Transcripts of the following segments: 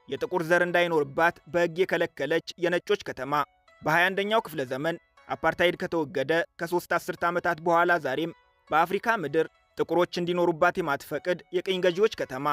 የጥቁር ዘር እንዳይኖርባት በሕግ የከለከለች የነጮች ከተማ። በ21ኛው ክፍለ ዘመን አፓርታይድ ከተወገደ ከ3 አስርት ዓመታት በኋላ ዛሬም በአፍሪካ ምድር ጥቁሮች እንዲኖሩባት የማትፈቅድ የቅኝ ገዢዎች ከተማ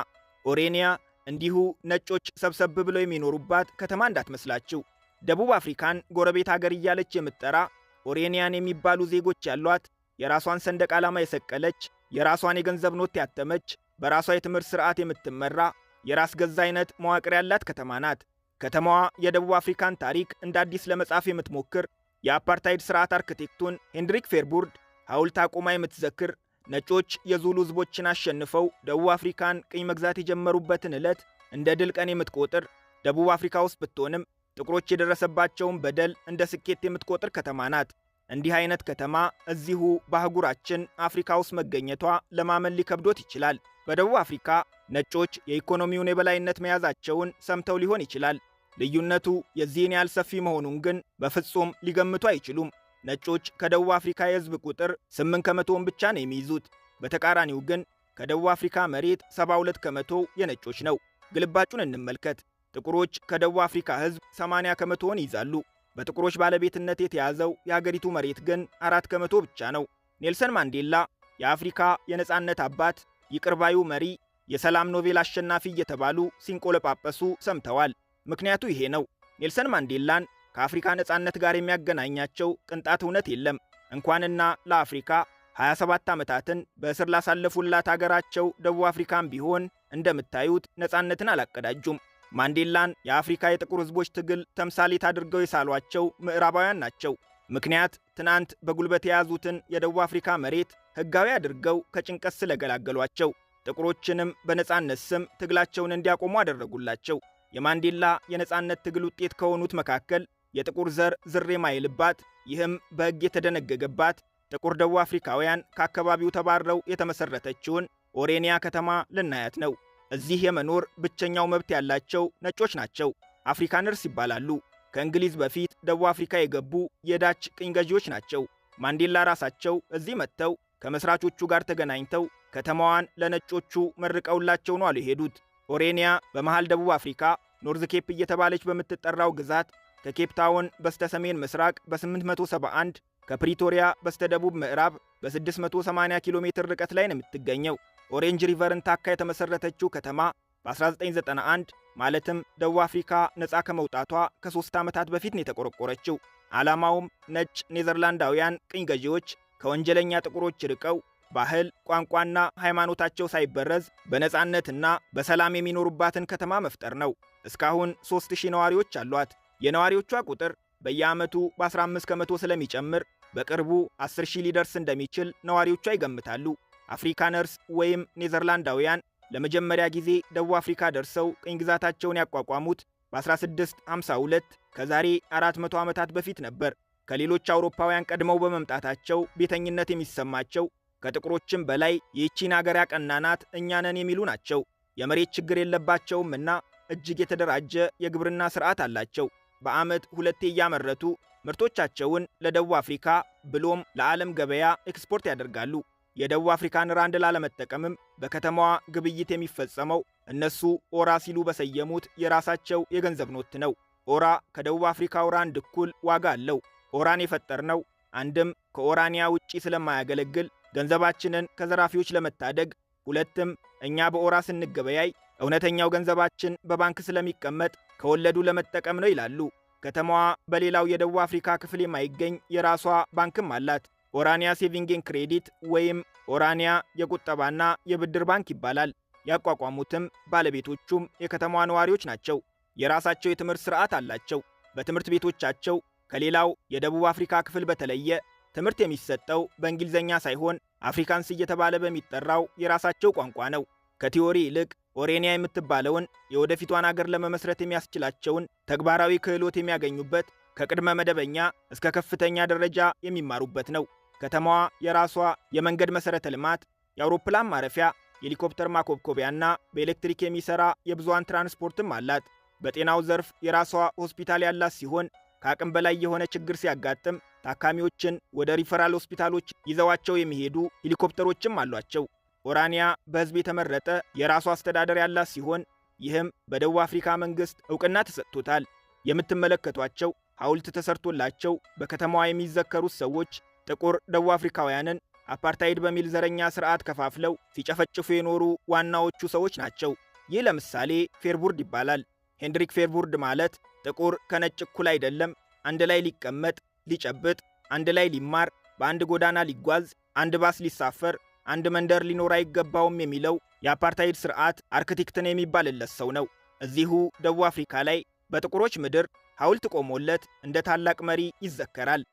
ኦሬኒያ እንዲሁ ነጮች ሰብሰብ ብለው የሚኖሩባት ከተማ እንዳትመስላችሁ። ደቡብ አፍሪካን ጎረቤት አገር እያለች የምትጠራ ኦሬኒያን የሚባሉ ዜጎች ያሏት፣ የራሷን ሰንደቅ ዓላማ የሰቀለች፣ የራሷን የገንዘብ ኖት ያተመች፣ በራሷ የትምህርት ሥርዓት የምትመራ የራስ ገዛ አይነት መዋቅር ያላት ከተማ ናት። ከተማዋ የደቡብ አፍሪካን ታሪክ እንደ አዲስ ለመጻፍ የምትሞክር፣ የአፓርታይድ ሥርዓት አርክቴክቱን ሄንድሪክ ፌርቡርድ ሐውልት አቁማ የምትዘክር፣ ነጮች የዙሉ ሕዝቦችን አሸንፈው ደቡብ አፍሪካን ቅኝ መግዛት የጀመሩበትን ዕለት እንደ ድል ቀን የምትቆጥር፣ ደቡብ አፍሪካ ውስጥ ብትሆንም ጥቁሮች የደረሰባቸውን በደል እንደ ስኬት የምትቆጥር ከተማ ናት። እንዲህ አይነት ከተማ እዚሁ በአህጉራችን አፍሪካ ውስጥ መገኘቷ ለማመን ሊከብዶት ይችላል። በደቡብ አፍሪካ ነጮች የኢኮኖሚውን የበላይነት መያዛቸውን ሰምተው ሊሆን ይችላል። ልዩነቱ የዚህን ያህል ሰፊ መሆኑን ግን በፍጹም ሊገምቱ አይችሉም። ነጮች ከደቡብ አፍሪካ የሕዝብ ቁጥር 8 ከመቶውን ብቻ ነው የሚይዙት። በተቃራኒው ግን ከደቡብ አፍሪካ መሬት 72 ከመቶ የነጮች ነው። ግልባጩን እንመልከት። ጥቁሮች ከደቡብ አፍሪካ ሕዝብ 80 ከመቶውን ይይዛሉ። በጥቁሮች ባለቤትነት የተያዘው የሀገሪቱ መሬት ግን 4 ከመቶ ብቻ ነው። ኔልሰን ማንዴላ የአፍሪካ የነጻነት አባት፣ ይቅርባዩ መሪ፣ የሰላም ኖቤል አሸናፊ እየተባሉ ሲንቆለጳጳሱ ሰምተዋል። ምክንያቱ ይሄ ነው። ኔልሰን ማንዴላን ከአፍሪካ ነጻነት ጋር የሚያገናኛቸው ቅንጣት እውነት የለም። እንኳንና ለአፍሪካ 27 ዓመታትን በእስር ላሳለፉላት አገራቸው ደቡብ አፍሪካም ቢሆን እንደምታዩት ነጻነትን አላቀዳጁም። ማንዴላን የአፍሪካ የጥቁር ሕዝቦች ትግል ተምሳሌት አድርገው የሳሏቸው ምዕራባውያን ናቸው። ምክንያት ትናንት በጉልበት የያዙትን የደቡብ አፍሪካ መሬት ሕጋዊ አድርገው ከጭንቀት ስለገላገሏቸው፣ ጥቁሮችንም በነጻነት ስም ትግላቸውን እንዲያቆሙ አደረጉላቸው። የማንዴላ የነጻነት ትግል ውጤት ከሆኑት መካከል የጥቁር ዘር ዝር የማይልባት፣ ይህም በሕግ የተደነገገባት ጥቁር ደቡብ አፍሪካውያን ከአካባቢው ተባረው የተመሠረተችውን ኦሬኒያ ከተማ ልናያት ነው። እዚህ የመኖር ብቸኛው መብት ያላቸው ነጮች ናቸው። አፍሪካነርስ ይባላሉ። ከእንግሊዝ በፊት ደቡብ አፍሪካ የገቡ የዳች ቅኝ ገዢዎች ናቸው። ማንዴላ ራሳቸው እዚህ መጥተው ከመስራቾቹ ጋር ተገናኝተው ከተማዋን ለነጮቹ መርቀውላቸው ነው አሉ የሄዱት። ኦሬኒያ በመሃል ደቡብ አፍሪካ ኖርዝ ኬፕ እየተባለች በምትጠራው ግዛት ከኬፕ ታውን በስተ ሰሜን ምስራቅ በ871 ከፕሪቶሪያ በስተ ደቡብ ምዕራብ በ680 ኪሎ ሜትር ርቀት ላይ ነው የምትገኘው። ኦሬንጅ ሪቨርን ታካ የተመሠረተችው ከተማ በ1991 ማለትም ደቡብ አፍሪካ ነፃ ከመውጣቷ ከ3 ዓመታት በፊት ነው የተቆረቆረችው። ዓላማውም ነጭ ኔዘርላንዳውያን ቅኝ ገዢዎች ከወንጀለኛ ጥቁሮች ርቀው ባህል፣ ቋንቋና ሃይማኖታቸው ሳይበረዝ በነፃነትና በሰላም የሚኖሩባትን ከተማ መፍጠር ነው። እስካሁን 3000 ነዋሪዎች አሏት። የነዋሪዎቿ ቁጥር በየዓመቱ በ15 ከመቶ ስለሚጨምር በቅርቡ 10,000 ሊደርስ እንደሚችል ነዋሪዎቿ ይገምታሉ። አፍሪካነርስ ወይም ኔዘርላንዳውያን ለመጀመሪያ ጊዜ ደቡብ አፍሪካ ደርሰው ቅኝ ግዛታቸውን ያቋቋሙት በ1652 ከዛሬ 400 ዓመታት በፊት ነበር። ከሌሎች አውሮፓውያን ቀድመው በመምጣታቸው ቤተኝነት የሚሰማቸው፣ ከጥቁሮችም በላይ ይህቺን አገር ያቀናናት እኛ ነን የሚሉ ናቸው። የመሬት ችግር የለባቸውምና እጅግ የተደራጀ የግብርና ሥርዓት አላቸው። በዓመት 2 እያመረቱ ምርቶቻቸውን ለደቡብ አፍሪካ ብሎም ለዓለም ገበያ ኤክስፖርት ያደርጋሉ። የደቡብ አፍሪካን ራንድ ላለመጠቀምም በከተማዋ ግብይት የሚፈጸመው እነሱ ኦራ ሲሉ በሰየሙት የራሳቸው የገንዘብ ኖት ነው። ኦራ ከደቡብ አፍሪካው ራንድ እኩል ዋጋ አለው። ኦራን የፈጠርነው አንድም ከኦራኒያ ውጪ ስለማያገለግል ገንዘባችንን ከዘራፊዎች ለመታደግ፣ ሁለትም እኛ በኦራ ስንገበያይ እውነተኛው ገንዘባችን በባንክ ስለሚቀመጥ ከወለዱ ለመጠቀም ነው ይላሉ። ከተማዋ በሌላው የደቡብ አፍሪካ ክፍል የማይገኝ የራሷ ባንክም አላት። ኦራኒያ ሴቪንግ ኤንድ ክሬዲት ወይም ኦራኒያ የቁጠባና የብድር ባንክ ይባላል። ያቋቋሙትም ባለቤቶቹም የከተማዋ ነዋሪዎች ናቸው። የራሳቸው የትምህርት ሥርዓት አላቸው። በትምህርት ቤቶቻቸው ከሌላው የደቡብ አፍሪካ ክፍል በተለየ ትምህርት የሚሰጠው በእንግሊዝኛ ሳይሆን አፍሪካንስ እየተባለ በሚጠራው የራሳቸው ቋንቋ ነው። ከቲዎሪ ይልቅ ኦሬኒያ የምትባለውን የወደፊቷን አገር ለመመስረት የሚያስችላቸውን ተግባራዊ ክህሎት የሚያገኙበት፣ ከቅድመ መደበኛ እስከ ከፍተኛ ደረጃ የሚማሩበት ነው። ከተማዋ የራሷ የመንገድ መሠረተ ልማት፣ የአውሮፕላን ማረፊያ፣ የሄሊኮፕተር ማኮብኮቢያና በኤሌክትሪክ የሚሠራ የብዙሃን ትራንስፖርትም አላት። በጤናው ዘርፍ የራሷ ሆስፒታል ያላት ሲሆን ከአቅም በላይ የሆነ ችግር ሲያጋጥም ታካሚዎችን ወደ ሪፈራል ሆስፒታሎች ይዘዋቸው የሚሄዱ ሄሊኮፕተሮችም አሏቸው። ኦራኒያ በሕዝብ የተመረጠ የራሷ አስተዳደር ያላት ሲሆን ይህም በደቡብ አፍሪካ መንግስት ዕውቅና ተሰጥቶታል። የምትመለከቷቸው ሐውልት ተሰርቶላቸው በከተማዋ የሚዘከሩት ሰዎች ጥቁር ደቡብ አፍሪካውያንን አፓርታይድ በሚል ዘረኛ ስርዓት ከፋፍለው ሲጨፈጭፉ የኖሩ ዋናዎቹ ሰዎች ናቸው። ይህ ለምሳሌ ፌርቡርድ ይባላል። ሄንድሪክ ፌርቡርድ ማለት ጥቁር ከነጭ እኩል አይደለም፣ አንድ ላይ ሊቀመጥ፣ ሊጨብጥ፣ አንድ ላይ ሊማር፣ በአንድ ጎዳና ሊጓዝ፣ አንድ ባስ ሊሳፈር፣ አንድ መንደር ሊኖር አይገባውም የሚለው የአፓርታይድ ስርዓት አርክቴክትን የሚባልለት ሰው ነው። እዚሁ ደቡብ አፍሪካ ላይ በጥቁሮች ምድር ሐውልት ቆሞለት እንደ ታላቅ መሪ ይዘከራል።